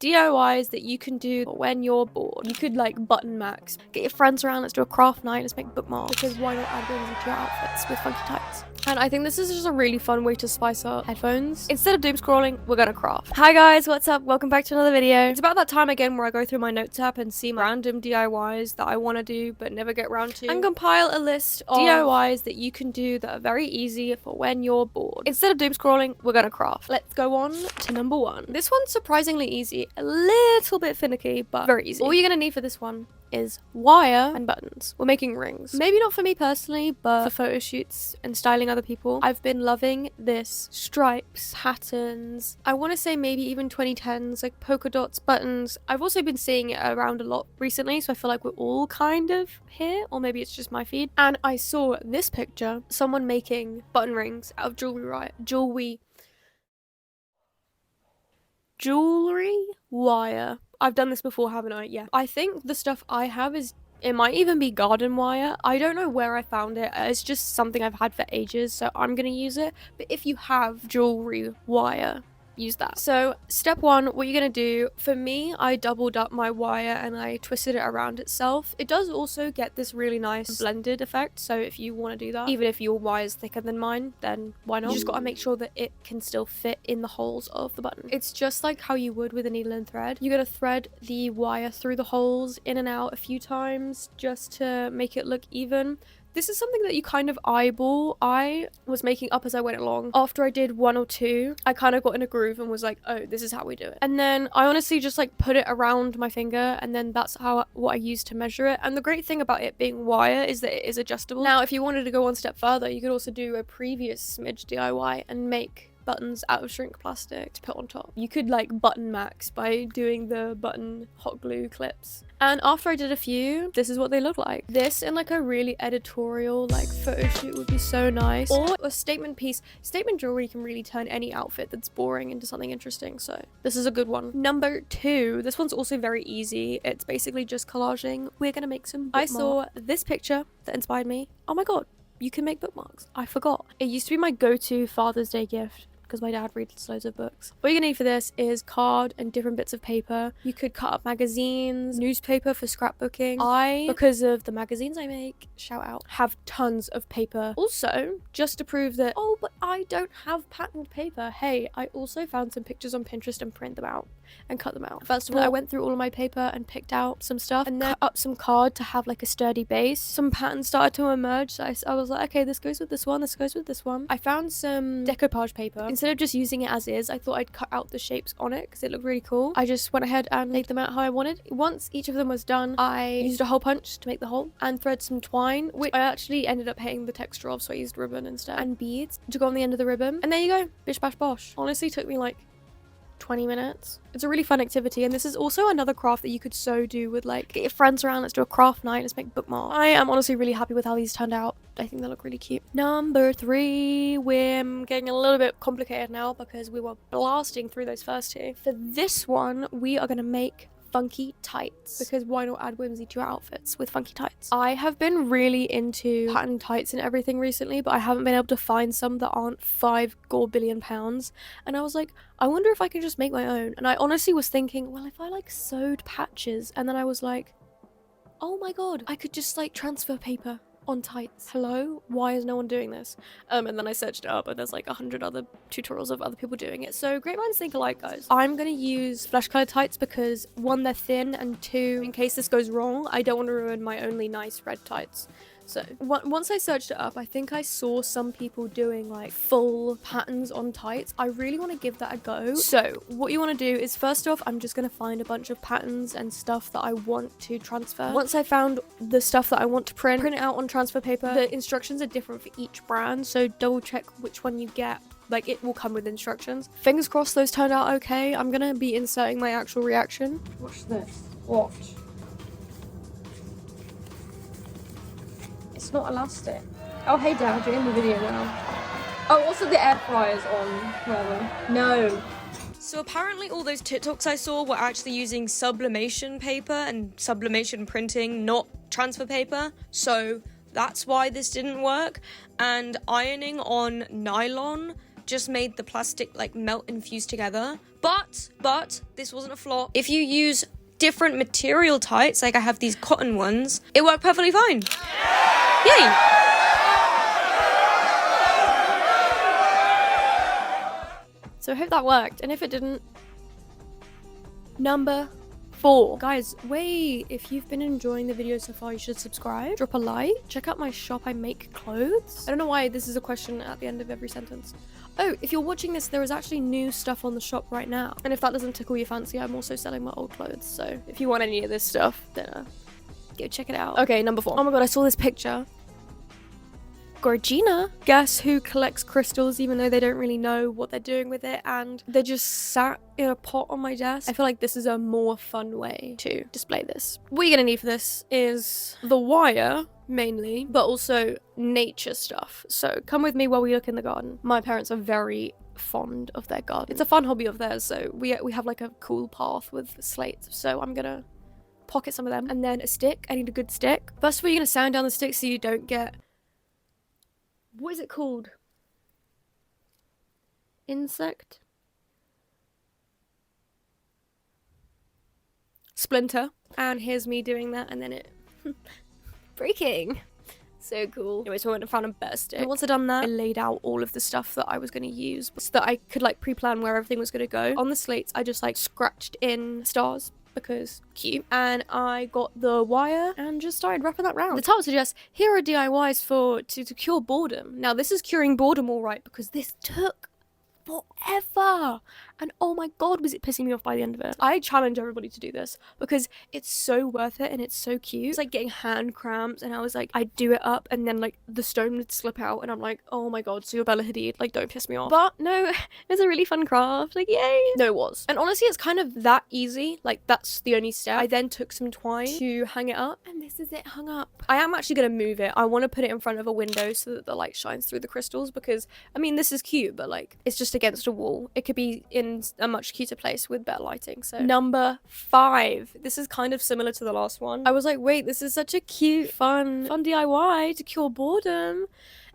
DIYs that you can do when you're bored. You could like Bookmarks. Get your friends around, let's do a craft night, let's make bookmarks. Because why not add whimsy to your outfits with funky tights? And I think this is just a really fun way to spice up headphones. Instead of doom scrolling, we're gonna craft. Hi guys, what's up? Welcome back to another video. It's about that time again where I go through my notes app and see my random DIYs that I want to do but never get around to, and compile a list of DIYs that you can do that are very easy for when you're bored. Instead of doom scrolling, we're gonna craft. Let's go on to number one. This one's surprisingly easy, a little bit finicky, but very easy. All you're gonna need for this one is wire and buttons. We're making rings. Maybe not for me personally, but for photo shoots and styling other people. I've been loving this stripes, patterns. I want to say maybe even 2010s, like polka dots, buttons. I've also been seeing it around a lot recently, so I feel like we're all kind of here, or maybe it's just my feed. And I saw this picture, someone making button rings out of jewelry wire. I've done this before, haven't I? Yeah. I think the stuff I have is, it might even be garden wire. I don't know where I found it. It's just something I've had for ages, so I'm gonna use it. But if you have jewelry wire, use that. So step one, what you're gonna do, for me, I doubled up my wire and I twisted it around itself. It does also get this really nice blended effect, so if you want to do that, even if your wire is thicker than mine, then why not? You just gotta make sure that it can still fit in the holes of the button. It's just like how you would with a needle and thread. You're gonna thread the wire through the holes in and out a few times just to make it look even. This is something that you kind of eyeball. I was making up as I went along. After I did one or two, I kind of got in a groove and was like, oh, this is how we do it. And then I honestly just like put it around my finger, and then that's what I used to measure it. And the great thing about it being wire is that it is adjustable. Now, if you wanted to go one step further, you could also do a previous smidge DIY and make buttons out of shrink plastic to put on top. You could like Bookmarks by doing the button hot glue clips. And after I did a few, this is what they look like. This in like a really editorial like photo shoot would be so nice. Or a statement piece. Statement jewelry can really turn any outfit that's boring into something interesting, so this is a good one. Number two, this one's also very easy. It's basically just collaging. We're gonna make some bookmarks. I saw this picture that inspired me. Oh my god, you can make bookmarks. I forgot. It used to be my go-to Father's Day gift, because my dad reads loads of books. What you're gonna need for this is card and different bits of paper. You could cut up magazines, newspaper for scrapbooking. I, because of the magazines I make, shout out, have tons of paper. Also, just to prove that, oh, but I don't have patterned paper. Hey, I also found some pictures on Pinterest and print them out and cut them out. First of all, I went through all of my paper and picked out some stuff and then cut up some card to have like a sturdy base. Some patterns started to emerge, so I was like, okay, this goes with this one, this goes with this one. I found some decoupage paper. Instead of just using it as is, I thought I'd cut out the shapes on it because it looked really cool. I just went ahead and laid them out how I wanted. Once each of them was done, I used a hole punch to make the hole and thread some twine, which I actually ended up hating the texture of, so I used ribbon instead, and beads to go on the end of the ribbon. And there you go, bish bash bosh. Honestly, took me like 20 minutes. It's a really fun activity, and this is also another craft that you could so do with like, get your friends around, let's do a craft night, let's make bookmarks. I am honestly really happy with how these turned out. I think they look really cute. Number three, we're getting a little bit complicated now because we were blasting through those first two. For this one, we are gonna make funky tights, because why not add whimsy to your outfits with funky tights? I have been really into pattern tights and everything recently, but I haven't been able to find some that aren't 5 billion pounds, and I was like, I wonder if I can just make my own. And I honestly was thinking, well, if I like sewed patches, and then I was like, oh my god, I could just like transfer paper on tights. Hello? Why is no one doing this? And then I searched it up and there's like 100 other tutorials of other people doing it. So great minds think alike, guys. I'm gonna use flesh colored tights because one, they're thin, and two, in case this goes wrong, I don't want to ruin my only nice red tights. So once I searched it up, I think I saw some people doing like full patterns on tights. I really want to give that a go. So what you want to do is, first off, I'm just going to find a bunch of patterns and stuff that I want to transfer. Once I found the stuff that I want to print it out on transfer paper. The instructions are different for each brand, so double check which one you get. Like, it will come with instructions. Fingers crossed those turned out okay. I'm going to be inserting my actual reaction. Watch this. Watch. It's not elastic. Oh, hey Dad, you're in the video now. Oh, also the air fryer's on. Whatever. No. So apparently all those TikToks I saw were actually using sublimation paper and sublimation printing, not transfer paper. So that's why this didn't work. And ironing on nylon just made the plastic like melt and fuse together. But this wasn't a flop. If you use different material types, like I have these cotton ones, it worked perfectly fine. Yay! So I hope that worked, and if it didn't, number 4. Guys, wait, if you've been enjoying the video so far, you should subscribe, drop a like, check out my shop. I make clothes. I don't know why this is a question at the end of every sentence. Oh, if you're watching this, there is actually new stuff on the shop right now, and if that doesn't tickle your fancy, I'm also selling my old clothes, so if you want any of this stuff, then go check it out. Okay, number 4. Oh my god, I saw this picture. Gorgina. Guess who collects crystals even though they don't really know what they're doing with it, and they're just sat in a pot on my desk. I feel like this is a more fun way to display this. What you're gonna need for this is the wire, mainly, but also nature stuff. So come with me while we look in the garden. My parents are very fond of their garden. It's a fun hobby of theirs, so we have like a cool path with slates, so I'm gonna pocket some of them. And then a stick. I need a good stick. First of all, you're gonna sand down the stick so you don't get, what is it called? Insect? Splinter. And here's me doing that, and then it breaking. So cool. Anyway, so I went and found a better stick. And once I'd done that, I laid out all of the stuff that I was going to use so that I could like pre-plan where everything was going to go. On the slates, I just like scratched in stars because cute, and I got the wire and just started wrapping that round. The title suggests, here are DIYs to cure boredom. Now this is curing boredom all right, because this took forever, and oh my god, was it pissing me off by the end of it. I challenge everybody to do this because it's so worth it and it's so cute. It's like getting hand cramps, and I was like, I'd do it up and then like the stone would slip out, and I'm like, oh my god, so your Bella Hadid, like don't piss me off. But no, it's a really fun craft, like yay. No, it was. And honestly, it's kind of that easy, like that's the only step. I then took some twine to hang it up, and this is it hung up. I am actually gonna move it. I want to put it in front of a window so that the light shines through the crystals, because I mean this is cute, but like it's just against a wall. It could be in a much cuter place with better lighting. So number 5. This is kind of similar to the last one. I was like, wait, this is such a cute, fun DIY to cure boredom.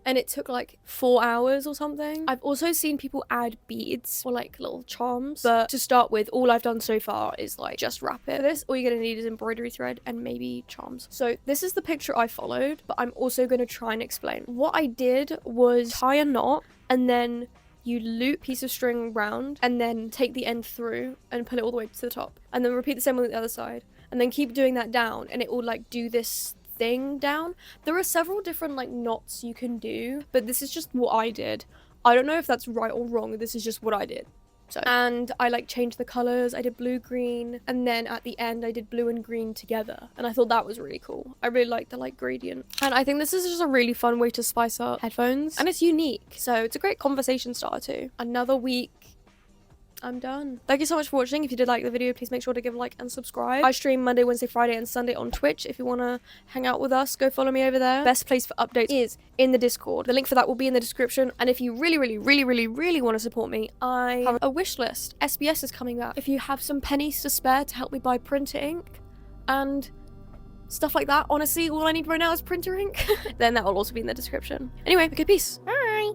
And it took like 4 hours or something. I've also seen people add beads or like little charms, but to start with, all I've done so far is like just wrap it. For this, all you're gonna need is embroidery thread and maybe charms. So this is the picture I followed, but I'm also gonna try and explain. What I did was tie a knot, and then you loop piece of string round, and then take the end through and pull it all the way to the top, and then repeat the same on the other side, and then keep doing that down, and it will like do this thing down. There are several different like knots you can do, but this is just what I did. I don't know if that's right or wrong. This is just what I did. So, and I like changed the colors. I did blue, green, and then at the end I did blue and green together, and I thought that was really cool. I really like the like gradient, and I think this is just a really fun way to spice up headphones, and it's unique, so it's a great conversation starter too. Another week, I'm done. Thank you so much for watching. If you did like the video, please make sure to give a like and subscribe. I stream Monday, Wednesday, Friday, and Sunday on Twitch. If you want to hang out with us, go follow me over there. Best place for updates is in the Discord. The link for that will be in the description. And if you really want to support me, I have a wish list. SBS is coming up. If you have some pennies to spare to help me buy printer ink and stuff like that, honestly, all I need right now is printer ink, then that will also be in the description. Anyway, okay, peace. Bye.